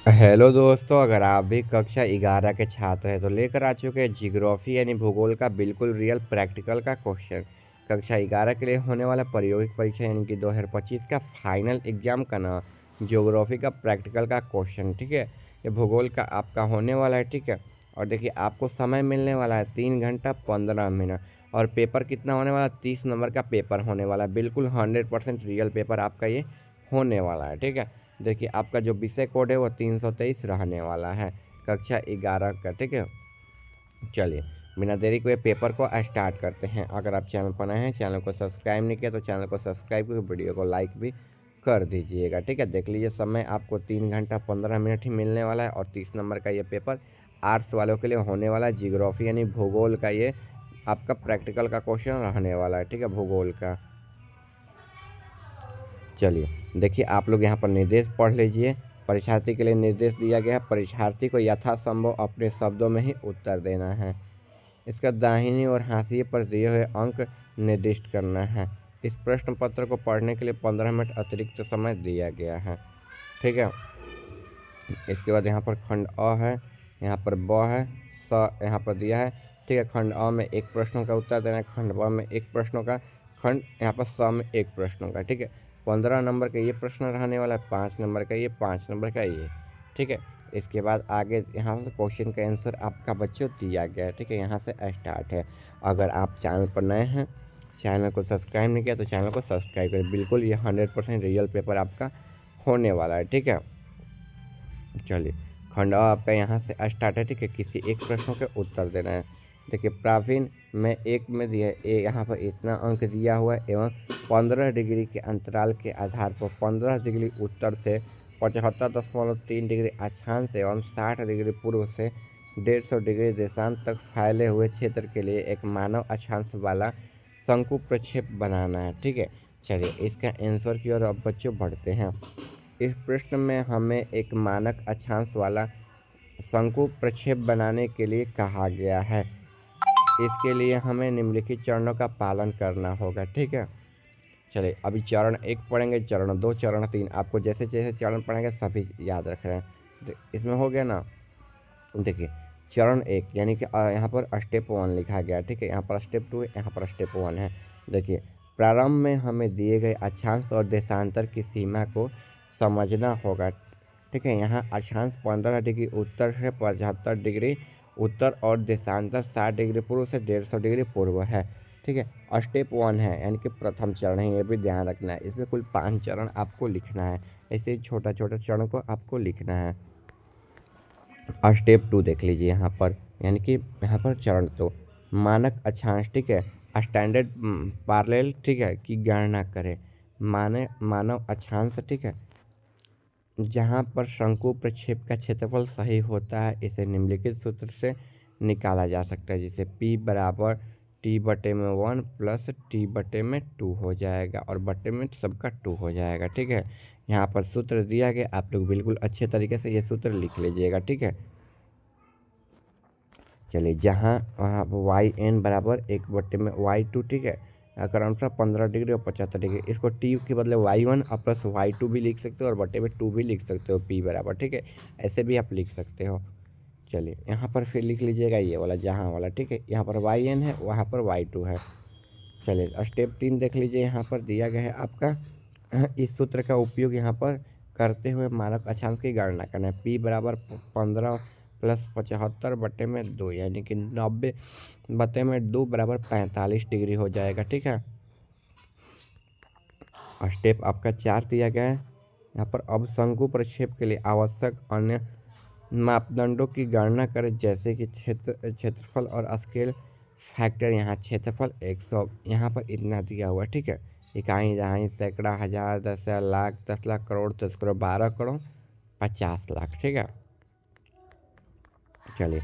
Hello दोस्तों, अगर आप भी कक्षा 11 के छात्र हैं तो लेकर आ चुके हैं जियोग्राफी यानी भूगोल का बिल्कुल रियल प्रैक्टिकल का क्वेश्चन। कक्षा 11 के लिए होने वाला प्रायोगिक परीक्षा यानी कि 2025 का फाइनल एग्जाम का ना जियोग्राफी का प्रैक्टिकल का क्वेश्चन। ठीक है, ये भूगोल का आपका होने वाला है। ठीक है, और देखिए आपको समय मिलने वाला है 3 घंटा 15 मिनट। और पेपर कितना होने वाला, 30 नंबर का पेपर होने वाला है। बिल्कुल 100% रियल पेपर आपका ये होने वाला है। ठीक है, देखिए आपका जो विषय कोड है वो 323 रहने वाला है, कक्षा 11 का। ठीक है, चलिए बिना देरी के पेपर को स्टार्ट करते हैं। अगर आप चैनल पर नए हैं, चैनल को सब्सक्राइब नहीं किया तो चैनल को सब्सक्राइब करके वीडियो को लाइक भी कर दीजिएगा। ठीक है, देख लीजिए समय आपको 3 घंटा 15 मिनट ही मिलने वाला है। और 30 नंबर का ये पेपर आर्ट्स वालों के लिए होने वाला है। जियोग्राफी यानी भूगोल का ये आपका प्रैक्टिकल का क्वेश्चन रहने वाला है। ठीक है, भूगोल का। चलिए देखिए आप लोग यहाँ पर निर्देश पढ़ लीजिए। परीक्षार्थी के लिए निर्देश दिया गया है, परीक्षार्थी को यथासंभव अपने शब्दों में ही उत्तर देना है। इसका दाहिनी और हाशिए पर दिए हुए अंक निर्दिष्ट करना है। इस प्रश्न पत्र को पढ़ने के लिए 15 मिनट अतिरिक्त समय दिया गया है। ठीक है, इसके बाद यहाँ पर खंड अ है, यहाँ पर ब है, स यहाँ पर दिया है। ठीक है, खंड अ में एक प्रश्नों का उत्तर देना है, खंड ब में एक प्रश्नों का, खंड यहाँ पर स में एक प्रश्नों का। ठीक है, 15 नंबर का ये प्रश्न रहने वाला है, 5 नंबर का ये, 5 नंबर का ये। ठीक है, इसके बाद आगे यहाँ से क्वेश्चन का आंसर आपका बच्चों दिया गया है। ठीक है, यहाँ से स्टार्ट है। अगर आप चैनल पर नए हैं, चैनल को सब्सक्राइब नहीं किया तो चैनल को सब्सक्राइब करें। बिल्कुल ये 100% रियल पेपर आपका होने वाला है। ठीक है, चलिए खंड अ आपका यहाँ से स्टार्ट है। ठीक है, किसी एक प्रश्न के उत्तर देना है। देखिए प्रावीण में एक में दिया है, यहाँ पर इतना अंक दिया हुआ है एवं 15 डिग्री के अंतराल के आधार पर 15 डिग्री उत्तर से 75.3 डिग्री अक्षांश एवं 60 डिग्री पूर्व से 150 डिग्री देशांत तक फैले हुए क्षेत्र के लिए एक मानव अक्षांश वाला शंकु प्रक्षेप बनाना है। ठीक है, चलिए इसका आंसर की ओर अब बच्चों बढ़ते हैं। इस प्रश्न में हमें एक मानक अक्षांश वाला शंकु प्रक्षेप बनाने के लिए कहा गया है। इसके लिए हमें निम्नलिखित चरणों का पालन करना होगा। ठीक है, चलिए अभी चरण 1 पढ़ेंगे, चरण 2, चरण 3। आपको जैसे जैसे चरण पढ़ेंगे सभी याद रख रहे हैं। इसमें हो गया ना। देखिए चरण 1 यानी कि यहाँ पर स्टेप 1 लिखा गया। ठीक है, यहाँ पर स्टेप 2 है, यहाँ पर स्टेप 1 है। देखिए प्रारंभ में हमें दिए गए अक्षांश और देशांतर की सीमा को समझना होगा। ठीक है, यहाँ अक्षांश 15 डिग्री उत्तर से 75 डिग्री उत्तर और देशांतर 60 डिग्री पूर्व से 150 डिग्री पूर्व है। ठीक है, स्टेप 1 है यानी कि प्रथम चरण है, ये भी ध्यान रखना है। इसमें कुल 5 चरण आपको लिखना है, ऐसे ही छोटा छोटा चरण को आपको लिखना है। स्टेप 2 देख लीजिए यहाँ पर, यानी कि यहाँ पर चरण 2 मानक अक्षांश। ठीक है, स्टैंडर्ड पैरेलल। ठीक है, की गणना करें। मानव अक्षांश। ठीक है, जहाँ पर शंकु प्रक्षेप का क्षेत्रफल सही होता है इसे निम्नलिखित सूत्र से निकाला जा सकता है, जिसे P बराबर T/1 प्लस T/2 हो जाएगा और बटे में सबका 2 हो जाएगा। ठीक है, यहाँ पर सूत्र दिया गया, आप लोग बिल्कुल अच्छे तरीके से ये सूत्र लिख लीजिएगा। ठीक है, चलिए जहाँ वहाँ YN बराबर 1/Y2। ठीक है, क्रमशः 15 डिग्री और 75 डिग्री। इसको टी के बदले Y1 और प्लस Y2 भी लिख सकते हो और बटे में 2 भी लिख सकते हो, P बराबर। ठीक है, ऐसे भी आप लिख सकते हो। चलिए यहाँ पर फिर लिख लीजिएगा ये वाला जहाँ वाला। ठीक है, यहाँ पर YN है, वहाँ पर Y2 है। चलिए स्टेप 3 देख लीजिए, यहाँ पर दिया गया है आपका इस सूत्र का उपयोग यहाँ पर करते हुए मानक अक्षांश की गणना करना है। P बराबर 15 प्लस 75/2 यानी कि 90/2 बराबर 45 डिग्री हो जाएगा। ठीक है, स्टेप आपका 4 दिया गया है। यहाँ पर अब शंकु प्रक्षेप के लिए आवश्यक अन्य मापदंडों की गणना करें, जैसे कि क्षेत्रफल और स्केल फैक्टर। यहाँ क्षेत्रफल 100, यहाँ पर इतना दिया हुआ। ठीक है, इकाई दहाई सैकड़ा हज़ार 10,000 लाख 10 लाख करोड़ 10 करोड़ 12 करोड़ 50 लाख। ठीक है, चलिए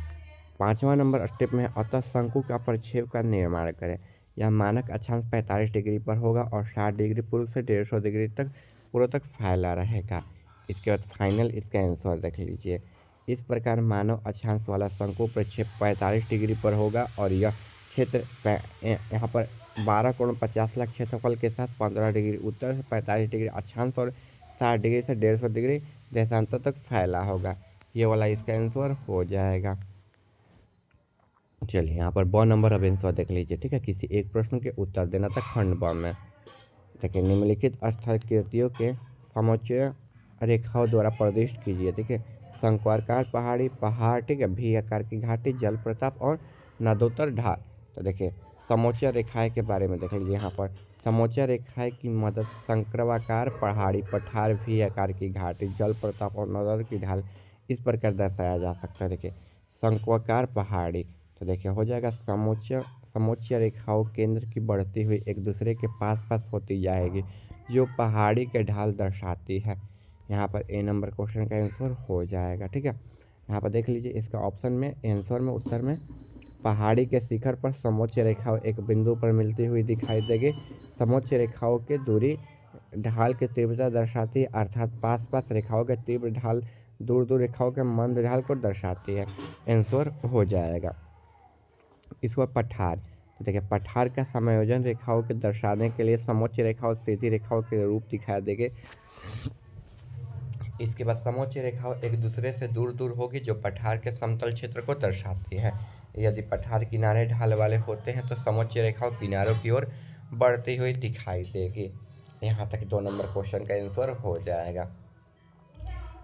5वां नंबर स्टेप में है अतः शंकु का प्रक्षेप का निर्माण करें। यह मानक अक्षांश 45 डिग्री पर होगा और 60 डिग्री पूर्व से 150 डिग्री तक पूर्व तक फैला रहेगा। इसके बाद फाइनल इसका आंसर देख लीजिए। इस प्रकार मानव अक्षांश वाला शंकु प्रक्षेप 45 डिग्री पर होगा और यह क्षेत्र यहाँ पर 12 करोड़ 50 लाख क्षेत्रफल के साथ 15 डिग्री उत्तर से 45 डिग्री अक्षांश और 60 डिग्री से 150 डिग्री देशांतर तक फैला होगा। ये वाला इसका आंसर हो जाएगा। चलिए यहाँ पर ब नंबर अब आंसर देख लीजिए, ठीक है। किसी एक प्रश्न के उत्तर देना था खंड ब में। देखिए निम्नलिखित स्थलाकृतियों के समुच्चय रेखाओं द्वारा प्रदिष्ट कीजिए, ठीक है। शंक्वाकार पहाड़ी पहाड़, ठीक है, भी आकार की घाटी, जलप्रपात और नदोत्तर ढाल। तो देखिए समोच्च रेखाएं के बारे में देख लीजिए। यहाँ पर समोच्च रेखाएं की मदद शंक्वाकार पहाड़ी पठार, भी आकार की घाटी, जलप्रपात और नदोत्तर की ढाल इस प्रकार दर्शाया जा सकता है। देखिए शंक्वाकार पहाड़ी, तो देखिए हो जाएगा समोच्च रेखाओं केंद्र की बढ़ती हुई एक दूसरे के पास पास होती जाएगी, जो पहाड़ी के ढाल दर्शाती है। यहाँ पर ए नंबर क्वेश्चन का आंसर हो जाएगा, ठीक है। यहाँ पर देख लीजिए इसका ऑप्शन में आंसर में उत्तर में पहाड़ी के शिखर पर समोच्च रेखाओं एक बिंदु पर मिलती हुई दिखाई देगी। समोच्च रेखाओं की दूरी ढाल की तीव्रता दर्शाती है, अर्थात पास पास रेखाओं के तीव्र ढाल दूर दूर रेखाओं के मंद ढाल को दर्शाती है। आंसर हो जाएगा। इसके बाद पठार, तो देखिए पठार का समायोजन रेखाओं के दर्शाने के लिए समोच्च रेखाओं सीधी रेखाओं के रूप दिखाई देंगे। इसके बाद समोच्च रेखाओं एक दूसरे से दूर दूर होगी, जो पठार के समतल क्षेत्र को दर्शाती है। यदि पठार किनारे ढाल वाले होते हैं तो समोच्च रेखाओं किनारों की ओर बढ़ती हुई दिखाई देगी। यहाँ तक 2 नंबर क्वेश्चन का आंसर हो जाएगा।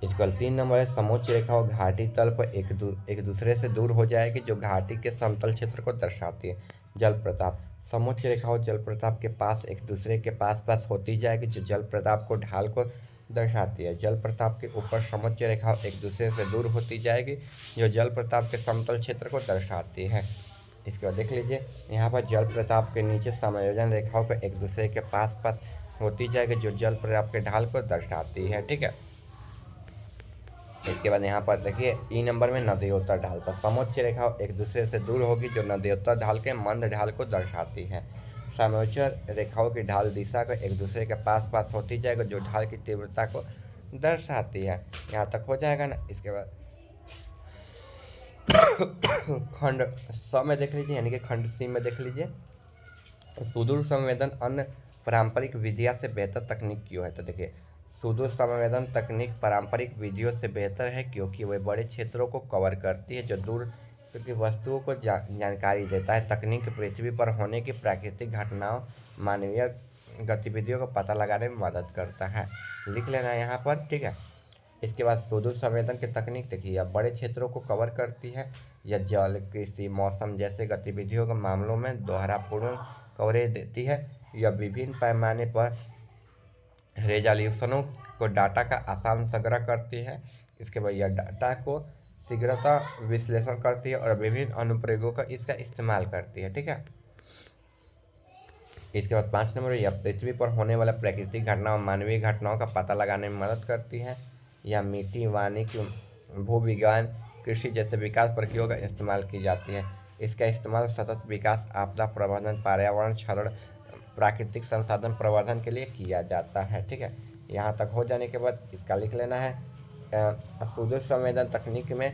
इसके बाद 3 नंबर है समोच्च रेखाओं घाटी तल पर एक दूसरे से दूर हो जाएगी, जो घाटी के समतल क्षेत्र को दर्शाती है। जलप्रपात, समोच्च रेखाओं जलप्रपात के पास एक दूसरे के पास पास होती जाएगी, जो जलप्रपात को ढाल को दर्शाती है। जलप्रपात के ऊपर समोच्च रेखाओं एक दूसरे से दूर होती जाएगी, जो जलप्रपात के समतल क्षेत्र को दर्शाती है। इसके बाद देख लीजिए यहाँ पर जलप्रपात के नीचे समायोजन रेखाओं को एक दूसरे के पास पास होती जाएगी, जो जलप्रपात के ढाल को दर्शाती है, ठीक है। इसके बाद यहाँ पर देखिए ई नंबर में नदयोत्तर ढाल, तो समोच्च रेखाओं एक दूसरे से दूर होगी, जो नदयोत्तर ढाल के मंद ढाल को दर्शाती है। समोच्च रेखाओं की ढाल दिशा को एक दूसरे के पास पास होती जाएगी, जो ढाल की तीव्रता को दर्शाती है। यहाँ तक हो जाएगा ना। इसके बाद खंड स में देख लीजिए, यानी कि खंड सी में देख लीजिए। सुदूर संवेदन अन्य पारंपरिक विधियों से बेहतर तकनीक क्यों है? तो देखिए सुदूर संवेदन तकनीक पारंपरिक विधियों से बेहतर है क्योंकि वह बड़े क्षेत्रों को कवर करती है, जो दूर की वस्तुओं को जानकारी देता है। तकनीक पृथ्वी पर होने की प्राकृतिक घटनाओं, मानवीय गतिविधियों को पता लगाने में मदद करता है। लिख लेना यहाँ पर, ठीक है। इसके बाद सुदूर संवेदन की तकनीक देखिए यह बड़े क्षेत्रों को कवर करती है। यह जल, कृषि, मौसम जैसे गतिविधियों के मामलों में दोहरापूर्ण कवरेज देती है। यह विभिन्न पैमाने पर रेजोल्यूशनों को डाटा का आसान संग्रह करती है। इसके बाद यह डाटा को शीघ्रता विश्लेषण करती है और विभिन्न अनुप्रयोगों का इसका इस्तेमाल करती है, ठीक है। इसके बाद 5 नंबर यह पृथ्वी पर होने वाला प्राकृतिक घटनाओं, मानवीय घटनाओं का पता लगाने में मदद करती है। यह मिट्टी, वानिकी, भूविज्ञान, कृषि जैसे विकास प्रक्रियाओं का इस्तेमाल की जाती है। इसका इस्तेमाल सतत विकास, आपदा प्रबंधन, पर्यावरण क्षरण, प्राकृतिक संसाधन प्रबंधन के लिए किया जाता है, ठीक है। यहाँ तक हो जाने के बाद इसका लिख लेना है। सुदूर संवेदन तकनीक में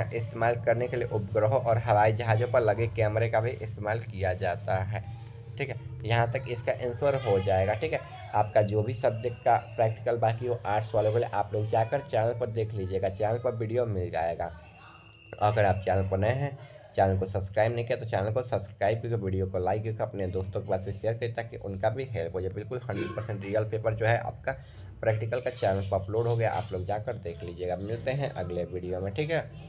इस्तेमाल करने के लिए उपग्रहों और हवाई जहाज़ों पर लगे कैमरे का भी इस्तेमाल किया जाता है, ठीक है। यहाँ तक इसका आंसर हो जाएगा, ठीक है। आपका जो भी सब्जेक्ट का प्रैक्टिकल बाकी हो आर्ट्स वालों के लिए आप लोग जाकर चैनल पर देख लीजिएगा, चैनल पर वीडियो मिल जाएगा। अगर आप चैनल पर नए हैं, चैनल को सब्सक्राइब नहीं किया तो चैनल को सब्सक्राइब करके वीडियो को लाइक करके अपने दोस्तों के पास भी शेयर करें, ताकि उनका भी हेल्प हो जाए। बिल्कुल 100% रियल पेपर जो है आपका प्रैक्टिकल का चैनल पर अपलोड हो गया, आप लोग जाकर देख लीजिएगा। मिलते हैं अगले वीडियो में, ठीक है।